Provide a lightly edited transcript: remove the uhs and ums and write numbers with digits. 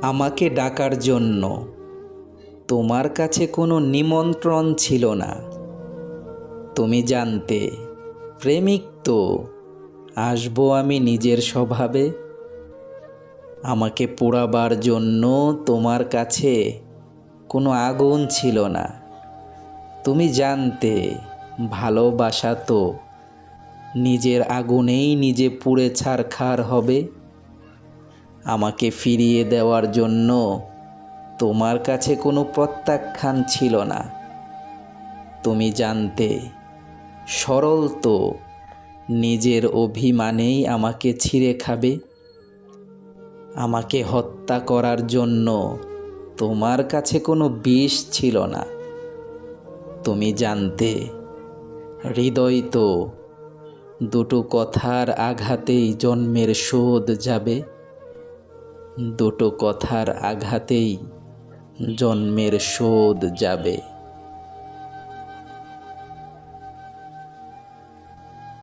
আমাকে ডাকার জন্য তোমার কাছে কোনো নিমন্ত্রণ ছিল না। তুমি জানতে প্রেমিক তো আসবো আমি নিজের স্বভাবে। আমাকে পোড়াবার জন্য তোমার কাছে কোনো আগুন ছিল না। তুমি জানতে ভালোবাসা তো নিজের আগুনেই নিজে পুড়ে ছারখার হবে। আমাকে ফিরিয়ে দেওয়ার জন্য তোমার কাছে কোনো প্রত্যাখ্যান ছিল না। তুমি জানতে সরল তো নিজের অভিমানেই আমাকে ছিঁড়ে খাবে। আমাকে হত্যা করার জন্য তোমার কাছে কোনো বিষ ছিল না। তুমি জানতে হৃদয় তো দুটো কথার আঘাতেই জন্মের শোধ যাবে। দুটো কথার আঘাতেই জন্মের শোধ যাবে।